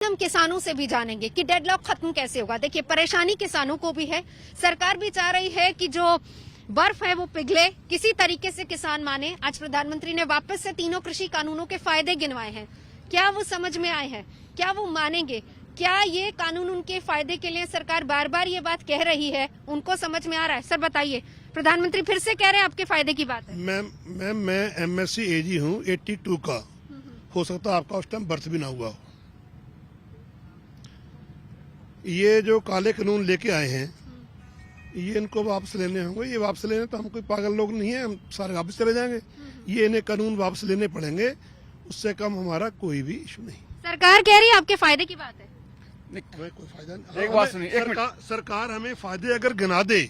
हम किसानों से भी जानेंगे कि डेडलॉक खत्म कैसे होगा। देखिए, परेशानी किसानों को भी है, सरकार भी चाह रही है कि जो बर्फ है वो पिघले, किसी तरीके से किसान माने। आज प्रधानमंत्री ने वापस से तीनों कृषि कानूनों के फायदे गिनवाए हैं, क्या वो समझ में आए हैं, क्या वो मानेंगे, क्या ये कानून उनके फायदे के लिए सरकार बार बार ये बात कह रही है, उनको समझ में आ रहा है? सर बताइए, प्रधानमंत्री फिर से कह रहे हैं आपके फायदे की बात है। मैं MSc एजी हूँ 82 का, हो सकता है आपका उस टाइम बर्थ भी ना हुआ हो। ये जो काले कानून लेके आए हैं ये इनको वापस लेने होंगे। ये वापस लेने तो हम कोई पागल लोग नहीं है, हम सारे वापस चले जाएंगे। ये इन्हें कानून वापस लेने पड़ेंगे, उससे कम हमारा कोई भी इशू नहीं। सरकार कह रही है आपके फायदे की बात है। कोई फायदा नहीं। एक बात सुनिए, सरकार हमें फायदे अगर गिना दे,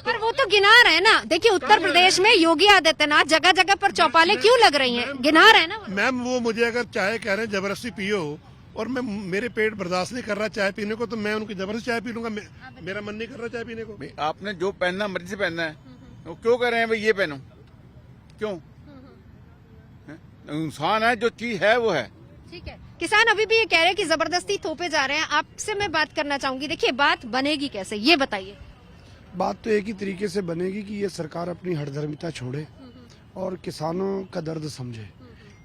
पर वो तो गिना रहे हैं ना। देखिए, उत्तर प्रदेश में योगी आदित्यनाथ जगह जगह पर चौपाले क्यों लग रही हैं, गिना रहे हैं ना। मैम वो मुझे अगर चाय कह रहे हैं जबरदस्ती पियो और मैं मेरे पेट बर्दाश्त नहीं कर रहा चाय पीने को, तो मैं उनकी जबरदस्ती चाय पी लूंगा। मेरा मन नहीं कर रहा चाय पीने को। आपने जो पहनना मर्जी से पहनना है, वो क्यों कह रहे हैं भाई ये पहनो? क्यों? इंसान है, जो चीज है वो है। ठीक है, किसान अभी भी ये कह रहे हैं कि जबरदस्ती थोपे जा रहे हैं। आपसे मैं बात करना चाहूंगी, देखिए बात बनेगी कैसे, ये बताइए। बात तो एक ही तरीके से बनेगी कि ये सरकार अपनी हठधर्मिता छोड़े और किसानों का दर्द समझे।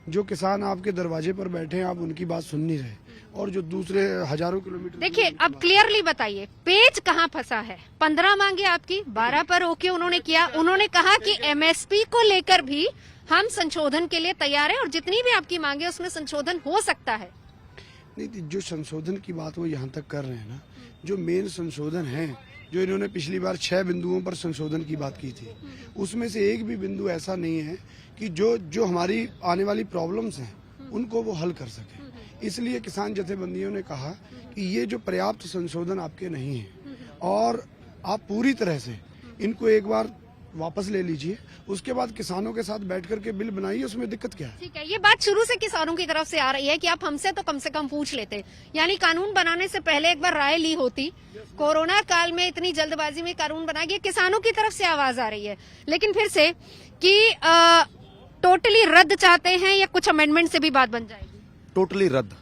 जो किसान आपके दरवाजे पर बैठे हैं, आप उनकी बात सुन नहीं रहे, और जो दूसरे हजारों किलोमीटर। देखिए, अब क्लियरली बताइए पेच कहाँ फंसा है। 15 मांगे आपकी, 12 पर ओके उन्होंने किया। उन्होंने कहा कि MSP को लेकर भी हम संशोधन के लिए तैयार हैं और जितनी भी आपकी मांगे उसमें संशोधन हो सकता है। नहीं, जो संशोधन की बात वो यहाँ तक कर रहे हैं ना, जो मेन संशोधन है, जो इन्होंने पिछली बार 6 बिंदुओं पर संशोधन की बात की थी, उसमें से एक भी बिंदु ऐसा नहीं है कि जो हमारी आने वाली प्रॉब्लम्स हैं उनको वो हल कर सके। इसलिए किसान जथेबंदियों ने कहा कि ये जो पर्याप्त संशोधन आपके नहीं है और आप पूरी तरह से इनको एक बार वापस ले लीजिए, उसके बाद किसानों के साथ बैठ करके बिल बनाइए, उसमें दिक्कत क्या है? ठीक है, ये बात शुरू से किसानों की तरफ से आ रही है कि आप हमसे तो कम से कम पूछ लेते, यानी कानून बनाने से पहले एक बार राय ली होती। कोरोना काल में इतनी जल्दबाजी में कानून बना गया, किसानों की तरफ से आवाज आ रही है। लेकिन फिर से कि टोटली रद्द चाहते हैं या कुछ अमेंडमेंट से भी बात बन जाएगी? टोटली रद्द,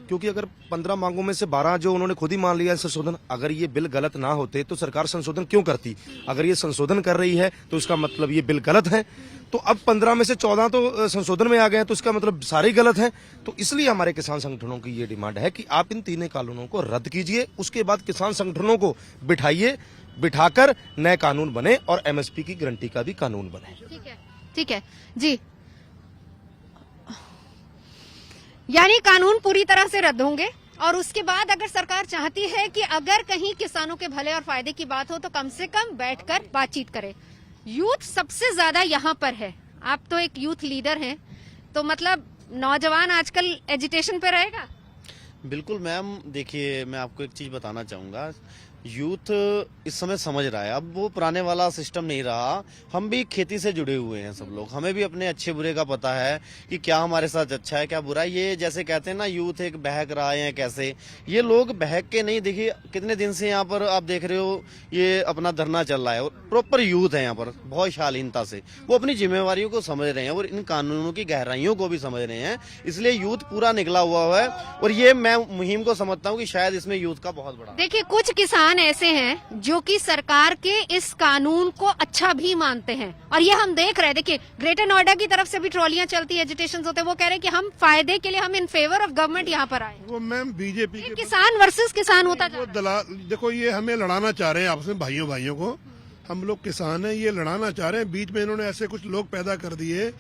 क्योंकि अगर 15 मांगों में से 12 जो उन्होंने खुद ही मान लिया संशोधन, अगर ये बिल गलत ना होते तो सरकार संशोधन क्यों करती? अगर ये संशोधन कर रही है तो इसका मतलब ये बिल गलत है। तो अब 15 में से 14 तो संशोधन में आ गए हैं, तो इसका मतलब सारे गलत हैं। तो इसलिए हमारे किसान संगठनों की ये डिमांड है कि आप इन तीनों कानूनों को रद्द कीजिए, उसके बाद किसान संगठनों को बिठाइए, बिठाकर नए कानून बने और MSP की गारंटी का भी कानून बने। ठीक है जी, यानी कानून पूरी तरह से रद्द होंगे और उसके बाद अगर सरकार चाहती है कि अगर कहीं किसानों के भले और फायदे की बात हो तो कम से कम बैठकर बातचीत करे। यूथ सबसे ज्यादा यहाँ पर है, आप तो एक यूथ लीडर हैं, तो मतलब नौजवान आजकल एजिटेशन पे रहेगा। बिल्कुल मैम, देखिए मैं आपको एक चीज बताना चाहूंगा, यूथ इस समय समझ रहा है, अब वो पुराने वाला सिस्टम नहीं रहा। हम भी खेती से जुड़े हुए हैं सब लोग, हमें भी अपने अच्छे बुरे का पता है कि क्या हमारे साथ अच्छा है क्या बुरा है। ये जैसे कहते हैं ना, यूथ एक बहक रहा है, कैसे ये लोग बहक के नहीं। देखिए कितने दिन से यहाँ पर आप देख रहे हो ये अपना धरना चल रहा है और प्रॉपर यूथ है यहाँ पर, बहुत शालीनता से वो अपनी जिम्मेवारियों को समझ रहे हैं और इन कानूनों की गहराइयों को भी समझ रहे हैं। इसलिए यूथ पूरा निकला हुआ है और ये मैं मुहिम को समझता हूँ कि शायद इसमें यूथ का बहुत बड़ा। देखिए, कुछ किसान ऐसे हैं जो कि सरकार के इस कानून को अच्छा भी मानते हैं और ये हम देख रहे हैं। देखिए, ग्रेटर नोएडा की तरफ से भी ट्रॉलियां चलती, एजिटेशन होते हैं, वो कह रहे हैं कि हम फायदे के लिए, हम इन फेवर ऑफ गवर्नमेंट यहाँ पर आए। वो मैम बीजेपी के किसान वर्सेस किसान होता वो दलाल, देखो ये हमें लड़ाना चाह रहे हैं आपस में, भाइयों को। हम लोग किसान हैं, ये लड़ाना चाह रहे हैं। बीच में इन्होंने ऐसे कुछ लोग पैदा कर दिए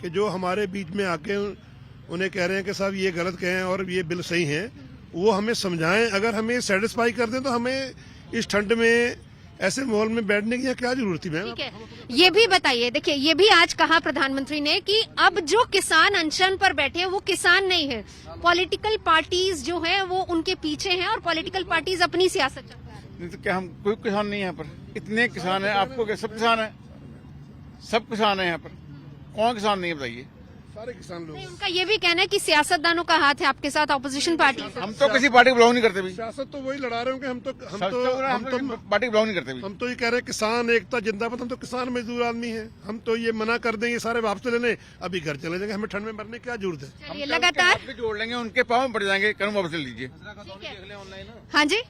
कि जो हमारे बीच में आके उन्हें कह रहे हैं कि साहब ये गलत कहें और ये बिल सही है। वो हमें समझाएं, अगर हमें सेटिस्फाई कर दें तो हमें इस ठंड में ऐसे माहौल में बैठने की क्या जरूरत थी मैम? ठीक है, ये भी बताइए। देखिए, ये भी आज कहा प्रधानमंत्री ने कि अब जो किसान अनशन पर बैठे हैं वो किसान नहीं है, पॉलिटिकल पार्टीज जो हैं वो उनके पीछे हैं और पॉलिटिकल पार्टीज अपनी सियासत चलता है। नहीं तो क्या हम कोई किसान नहीं है यहाँ पर? इतने किसान है, आपको क्या सब किसान है? सब किसान है यहाँ पर, कौन किसान नहीं है बताइए? सारे किसान लोग। नहीं, उनका ये भी कहना है कि सियासतदानों का हाथ है आपके साथ, ऑपोजिशन पार्टी। हम तो किसी पार्टी को बिलोंग नहीं करते भी। सियासत तो वही लड़ा रहे होंगे, हम तो पार्टी बिलोंग नहीं करते भी। हम तो ये कह रहे हैं किसान एकता जिंदाबाद। हम तो किसान मजदूर आदमी हैं, हम तो ये मना कर देंगे सारे वापस ले लें, अभी घर चले जाएंगे, हमें ठंड में मरने की क्या जरूरत है। चलिए लगातार जोड़ लेंगे, उनके पाँव में पड़ जाएंगे, कर्म वापस ले लीजिए। हाँ जी,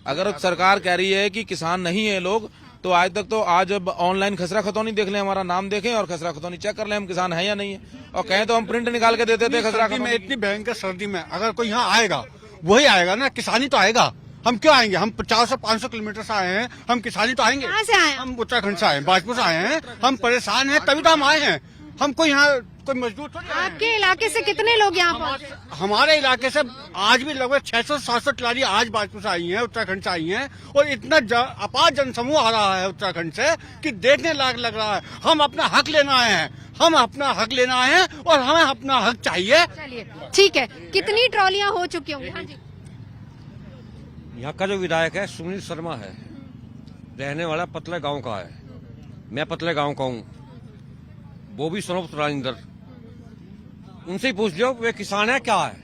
अगर सरकार कह रही है कि किसान नहीं है लोग, तो आज तक तो आज ऑनलाइन खसरा खतौनी देख लें, हमारा नाम देखें और खसरा खतौनी चेक कर लें हम किसान हैं या नहीं है, और कहें तो हम प्रिंट निकाल के देते थे खसरा सर्दी में, खतौनी। इतनी भयंकर सर्दी में अगर कोई यहाँ आएगा वही आएगा ना, किसानी तो आएगा। हम क्यों आएंगे? हम 50 से 500 किलोमीटर से आए हैं, हम किसानी तो आएंगे। कहाँ से आए हैं? हम उत्तराखंड से आए हैं, भाजपा से आए हैं, हम परेशान हैं तभी तो हम आए हैं। हम कोई यहाँ कोई मजदूर थोड़ी आए हैं। आपके इलाके से कितने लोग यहाँ पहुंचे? हमारे इलाके से आज भी लगभग 600-700 ट्राली आज भाजपा से आई हैं, उत्तराखंड से आई हैं, और इतना अपार जनसमूह आ रहा है उत्तराखंड से कि देखने लायक लग रहा है। हम अपना हक लेना आए हैं, हम अपना हक लेना आए हैं और हमें अपना हक चाहिए। चलिए ठीक है, कितनी ट्रॉलियां हो चुकी होंगी? हाँ जी, यहाँ का जो विधायक है सुनील शर्मा है, रहने वाला पतले गांव का है, मैं पतले गांव का हूँ, वो भी स्वरूप राजेंद्र। उनसे ही पूछ लो वे किसान है क्या है,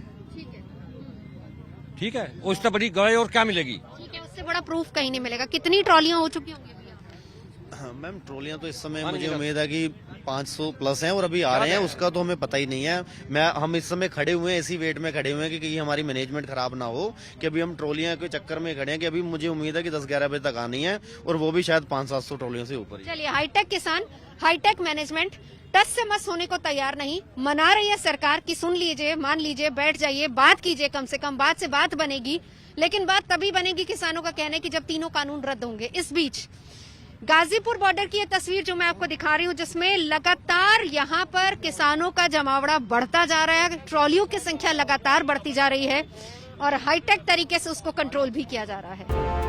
ठीक है, उससे बड़ी गवाही और क्या मिलेगी? ठीक है, उससे बड़ा प्रूफ कहीं नहीं मिलेगा। कितनी ट्रॉलियां हो चुकी होंगी भैया? हाँ, मैम ट्रॉलियां तो इस समय मुझे उम्मीद है कि 500 प्लस हैं और अभी आ रहे हैं, उसका तो हमें पता ही नहीं है। हम इस समय खड़े हुए हैं, इसी वेट में खड़े हुए हैं कि कहीं हमारी मैनेजमेंट खराब ना हो, कि अभी हम ट्रॉलियां के चक्कर में खड़े हैं कि अभी मुझे उम्मीद है कि 10-11 बजे तक आनी है, और वो भी शायद 500-700 ट्रॉलियों से ऊपर ही। चलिए, हाईटेक किसान, हाईटेक मैनेजमेंट टस से मस होने को तैयार नहीं। मना रही है सरकार कि सुन लीजिए, मान लीजिए, बैठ जाइए, बात कीजिए, कम से कम बात से बात बनेगी। लेकिन बात तभी बनेगी, किसानों का कहना है कि जब तीनों कानून रद्द होंगे। इस बीच गाजीपुर बॉर्डर की ये तस्वीर जो मैं आपको दिखा रही हूँ, जिसमें लगातार यहाँ पर किसानों का जमावड़ा बढ़ता जा रहा है, ट्रॉलियों की संख्या लगातार बढ़ती जा रही है और हाईटेक तरीके से उसको कंट्रोल भी किया जा रहा है।